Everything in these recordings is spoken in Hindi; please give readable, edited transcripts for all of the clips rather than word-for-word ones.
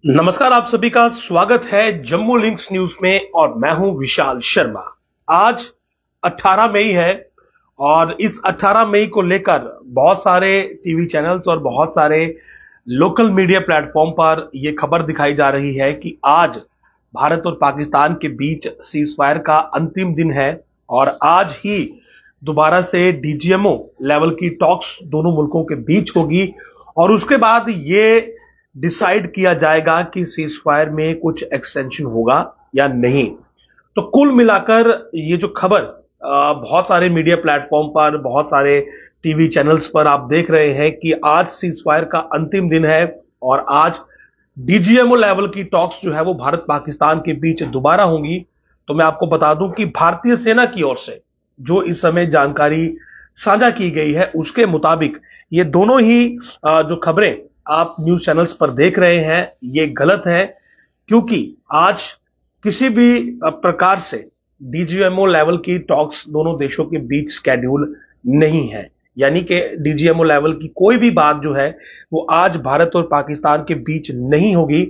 नमस्कार, आप सभी का स्वागत है जम्मू लिंक्स न्यूज में और मैं हूं विशाल शर्मा। आज 18 मई है और इस 18 मई को लेकर बहुत सारे टीवी चैनल्स और बहुत सारे लोकल मीडिया प्लेटफॉर्म पर यह खबर दिखाई जा रही है कि आज भारत और पाकिस्तान के बीच सीज फायर का अंतिम दिन है और आज ही दोबारा से डीजीएमओ लेवल की टॉक्स दोनों मुल्कों के बीच होगी और उसके बाद ये डिसाइड किया जाएगा कि सीज फायर में कुछ एक्सटेंशन होगा या नहीं। तो कुल मिलाकर ये जो खबर बहुत सारे मीडिया प्लेटफॉर्म पर, बहुत सारे टीवी चैनल्स पर आप देख रहे हैं कि आज सीज फायर का अंतिम दिन है और आज डीजीएमओ लेवल की टॉक्स जो है वो भारत पाकिस्तान के बीच दोबारा होंगी। तो मैं आपको बता दूं कि भारतीय सेना की ओर से जो इस समय जानकारी साझा की गई है उसके मुताबिक ये दोनों ही जो खबरें आप न्यूज चैनल्स पर देख रहे हैं ये गलत है, क्योंकि आज किसी भी प्रकार से डीजीएमओ लेवल की टॉक्स दोनों देशों के बीच स्केड्यूल नहीं है। यानी कि डीजीएमओ लेवल की कोई भी बात जो है वो आज भारत और पाकिस्तान के बीच नहीं होगी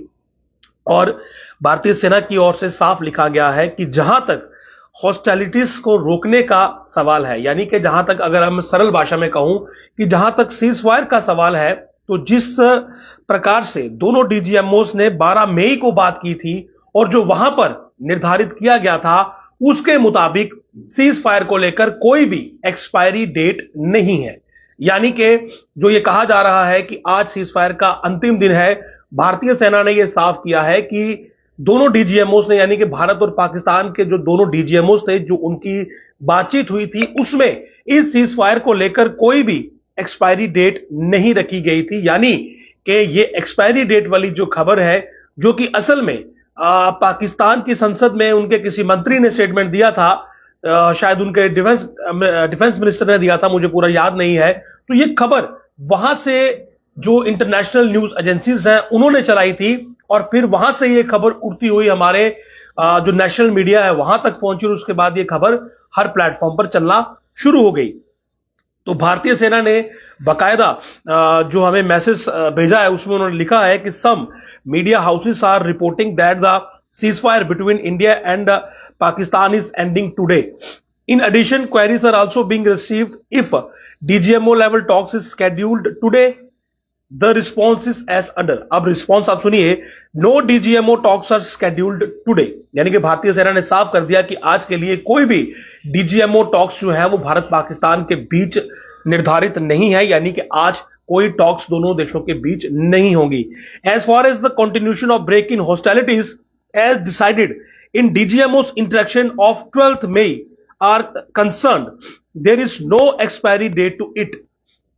और भारतीय सेना की ओर से साफ लिखा गया है कि जहां तक हॉस्टिलिटीज को रोकने का सवाल है, यानी कि जहां तक, अगर हम सरल भाषा में कहूं कि जहां तक सीज फायर का सवाल है, तो जिस प्रकार से दोनों डीजीएमओस ने 12 मई को बात की थी और जो वहां पर निर्धारित किया गया था उसके मुताबिक सीज फायर को लेकर कोई भी एक्सपायरी डेट नहीं है। यानी कि जो ये कहा जा रहा है कि आज सीज फायर का अंतिम दिन है, भारतीय सेना ने यह साफ किया है कि दोनों डीजीएमओस ने, यानी कि भारत और पाकिस्तान के जो दोनों डीजीएमओस थे, जो उनकी बातचीत हुई थी उसमें इस सीज फायर को लेकर कोई भी एक्सपायरी डेट नहीं रखी गई थी। यानी कि ये एक्सपायरी डेट वाली जो खबर है, जो कि असल में पाकिस्तान की संसद में उनके किसी मंत्री ने स्टेटमेंट दिया था, शायद उनके डिफेंस मिनिस्टर ने दिया था, मुझे पूरा याद नहीं है। तो ये खबर वहां से जो इंटरनेशनल न्यूज एजेंसीज हैं उन्होंने चलाई थी और फिर वहां से ये खबर उड़ती हुई हमारे जो नेशनल मीडिया है वहां तक पहुंची और उसके बाद ये खबर हर प्लेटफॉर्म पर चलना शुरू हो गई। तो भारतीय सेना ने बकायदा जो हमें मैसेज भेजा है उसमें उन्होंने लिखा है कि some media houses are reporting that the cease fire between India and Pakistan is ending today. In addition, queries are also being received if DGMO level talks is scheduled today. The response is as under. अब रिस्पॉन्स आप सुनिए, no DGMO talks are scheduled today. यानी कि भारतीय सेना ने साफ कर दिया कि आज के लिए कोई भी डीजीएमओ टॉक्स जो है वो भारत पाकिस्तान के बीच निर्धारित नहीं है, यानी कि आज कोई टॉक्स दोनों देशों के बीच नहीं होगी। As far as the continuation of break in hostilities as decided in DGMOs interaction of 12th May are concerned, there is no expiry date to it.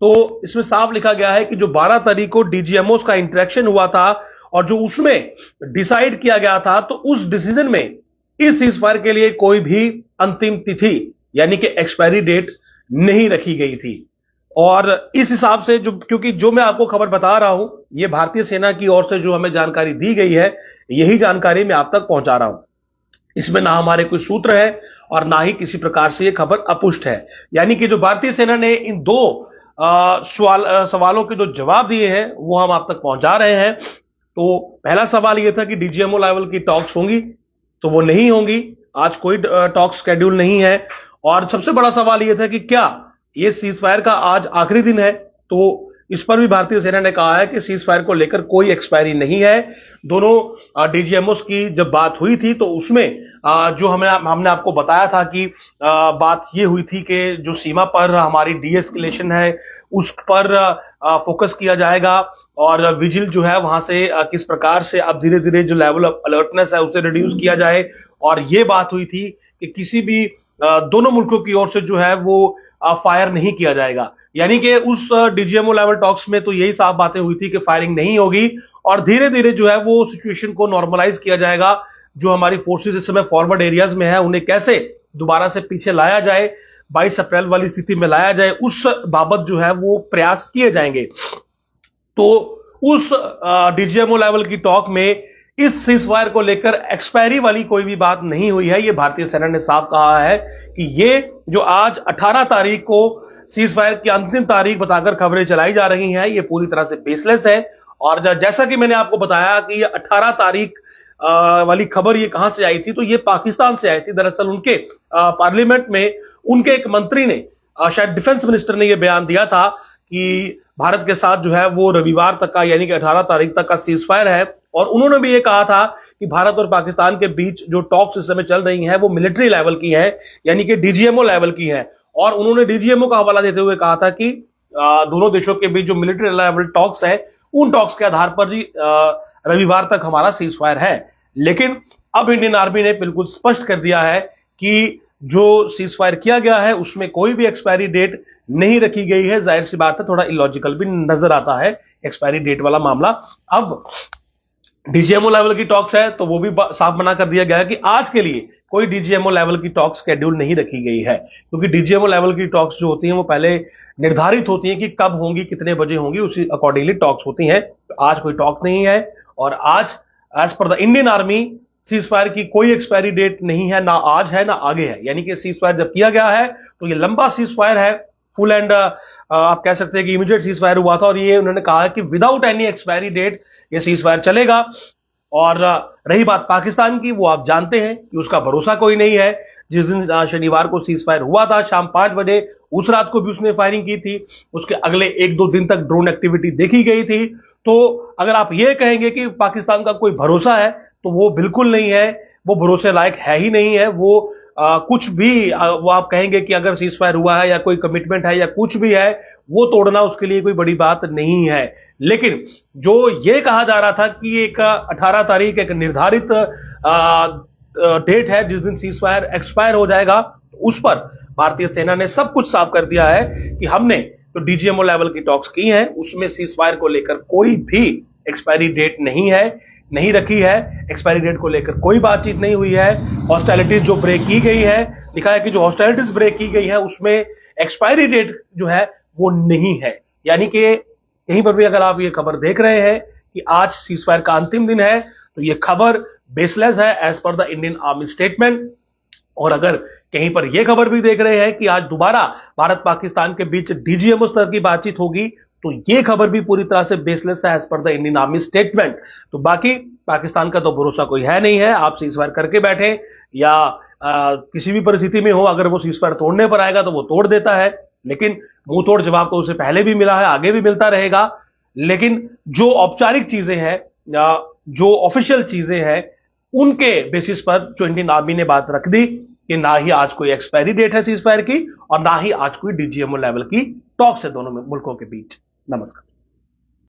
तो इसमें साफ लिखा गया है कि जो 12 तारीख को डीजीएमओस का इंटरेक्शन हुआ था और जो उसमें डिसाइड किया गया था, तो उस डिसीजन में इस सीज फायर के लिए कोई भी अंतिम तिथि यानी कि एक्सपायरी डेट नहीं रखी गई थी। और इस हिसाब से क्योंकि जो मैं आपको खबर बता रहा हूं यह भारतीय सेना की ओर से जो हमें जानकारी दी गई है, यही जानकारी मैं आप तक पहुंचा रहा हूं। इसमें ना हमारे कोई सूत्र है और ना ही किसी प्रकार से यह खबर अपुष्ट है। यानी कि जो भारतीय सेना ने इन दो सवालों के जो जवाब दिए हैं वो हम आप तक पहुंचा रहे हैं। तो पहला सवाल यह था कि डीजीएमओ लेवल की टॉक्स होंगी, तो वो नहीं होंगी, आज कोई टॉक्स शेड्यूल नहीं है। और सबसे बड़ा सवाल यह था कि क्या ये सीज फायर का आज आखिरी दिन है, तो इस पर भी भारतीय सेना ने कहा है कि सीज फायर को लेकर कोई एक्सपायरी नहीं है। दोनों डीजीएमओस की जब बात हुई थी तो उसमें जो हमने आपको बताया था कि बात ये हुई थी कि जो सीमा पर हमारी डीएस्केलेशन है उस पर फोकस किया जाएगा और विजिल जो है वहां से किस प्रकार से अब धीरे धीरे जो लेवल ऑफ अलर्टनेस है उसे रिड्यूस किया जाए। और ये बात हुई थी कि किसी भी दोनों मुल्कों की ओर से जो है वो फायर नहीं किया जाएगा। यानी कि उस डीजीएमओ लेवल टॉक्स में तो यही साफ बातें हुई थी कि फायरिंग नहीं होगी और धीरे धीरे जो है वो सिचुएशन को नॉर्मलाइज किया जाएगा। जो हमारी फोर्सेस इस समय फॉरवर्ड एरियाज में है उन्हें कैसे दोबारा से पीछे लाया जाए, 22 अप्रैल वाली स्थिति में लाया जाए, उस बाबत जो है वो प्रयास किए जाएंगे। तो उस डीजीएमओ लेवल की टॉक में इस सीज फायर को लेकर एक्सपायरी वाली कोई भी बात नहीं हुई है। ये भारतीय सेना ने साफ कहा है कि ये जो आज 18 तारीख को सीज फायर की अंतिम तारीख बताकर खबरें चलाई जा रही हैं ये पूरी तरह से बेसलेस है और जैसा कि मैंने आपको बताया कि ये 18 तारीख वाली खबर ये कहां से आई थी, तो ये पाकिस्तान से आई थी। दरअसल उनके पार्लियामेंट में उनके एक मंत्री ने, शायद डिफेंस मिनिस्टर ने यह बयान दिया था कि भारत के साथ जो है वो रविवार तक का, यानी कि 18 तारीख तक का सीज फायर है। और उन्होंने भी ये कहा था कि भारत और पाकिस्तान के बीच जो टॉक्स इस समय चल रही हैं वो मिलिट्री लेवल की है, यानी कि डीजीएमओ लेवल की है। और उन्होंने डीजीएमओ का हवाला देते हुए कहा था कि दोनों देशों के बीच जो मिलिट्री लेवल टॉक्स है, उन टॉक्स के आधार पर जी रविवार तक हमारा सीज फायर है। लेकिन अब इंडियन आर्मी ने बिल्कुल स्पष्ट कर दिया है कि जो सीज फायर किया गया है उसमें कोई भी एक्सपायरी डेट नहीं रखी गई है। जाहिर सी बात है, थोड़ा इलॉजिकल भी नजर आता है एक्सपायरी डेट वाला मामला। अब डीजीएमओ लेवल की टॉक्स है तो वो भी साफ मना कर दिया गया है कि आज के लिए कोई डीजीएमओ लेवल की टॉक्स शेड्यूल नहीं रखी गई है, क्योंकि डीजीएमओ लेवल की टॉक्स जो होती हैं वो पहले निर्धारित होती हैं कि कब होंगी, कितने बजे होंगी, उसी अकॉर्डिंगली टॉक्स होती हैं। तो आज कोई टॉक नहीं है और आज as per the Indian army ceasefire की कोई एक्सपायरी डेट नहीं है, ना आज है ना आगे है। यानी कि सीज फायर जब किया गया है तो ये लंबा सीज फायर है, फुल एंड आप कह सकते हैं कि इमीडिएट सीज फायर हुआ था। और ये उन्होंने कहा है कि विदाउट एनी एक्सपायरी डेट ये सीज फायर चलेगा। और रही बात पाकिस्तान की, वो आप जानते हैं कि उसका भरोसा कोई नहीं है। जिस दिन शनिवार को सीज फायर हुआ था शाम 5 बजे, उस रात को भी उसने फायरिंग की थी। उसके अगले 1-2 दिन तक ड्रोन एक्टिविटी देखी गई थी। तो अगर आप ये कहेंगे कि पाकिस्तान का कोई भरोसा है तो वो बिल्कुल नहीं है, वो भरोसे लायक है ही नहीं है। वो कुछ भी वो आप कहेंगे कि अगर सीज फायर हुआ है या कोई कमिटमेंट है या कुछ भी है, वो तोड़ना उसके लिए कोई बड़ी बात नहीं है। लेकिन जो ये कहा जा रहा था कि एक 18 तारीख एक निर्धारित डेट है जिस दिन सीज फायर एक्सपायर हो जाएगा, उस पर भारतीय सेना ने सब कुछ साफ कर दिया है कि हमने तो डीजीएमओ लेवल की टॉक्स की हैं, उसमें सीज फायर को लेकर कोई भी एक्सपायरी डेट नहीं है, नहीं रखी है। एक्सपायरी डेट को लेकर कोई बातचीत नहीं हुई है। हॉस्टालिटीज जो ब्रेक की गई है, लिखा है कि जो हॉस्टालिटीज ब्रेक की गई है उसमें एक्सपायरी डेट जो है वो नहीं है। यानी कि कहीं पर भी अगर आप ये खबर देख रहे हैं कि आज सीज फायर का अंतिम दिन है, तो ये खबर बेसलेस है as per the Indian army statement. और अगर कहीं पर यह खबर भी देख रहे हैं कि आज दोबारा भारत पाकिस्तान के बीच डीजीएमओ स्तर की बातचीत होगी, तो यह खबर भी पूरी तरह से बेसलेस है as per the Indian army statement. तो बाकी पाकिस्तान का तो भरोसा कोई है नहीं है। आप सीज फायर करके बैठे या किसी भी परिस्थिति में हो, अगर वो सीज फायर तोड़ने पर आएगा तो वो तोड़ देता है, लेकिन मुंह तोड़ जवाब तो उसे पहले भी मिला है, आगे भी मिलता रहेगा। लेकिन जो औपचारिक चीजें हैं या जो ऑफिशियल चीजें हैं, उनके बेसिस पर जो इंडियन आर्मी ने बात रख दी कि ना ही आज कोई एक्सपायरी डेट है सीज फायर की और ना ही आज कोई डीजीएमओ लेवल की टॉक्स है दोनों मुल्कों के बीच। नमस्कार।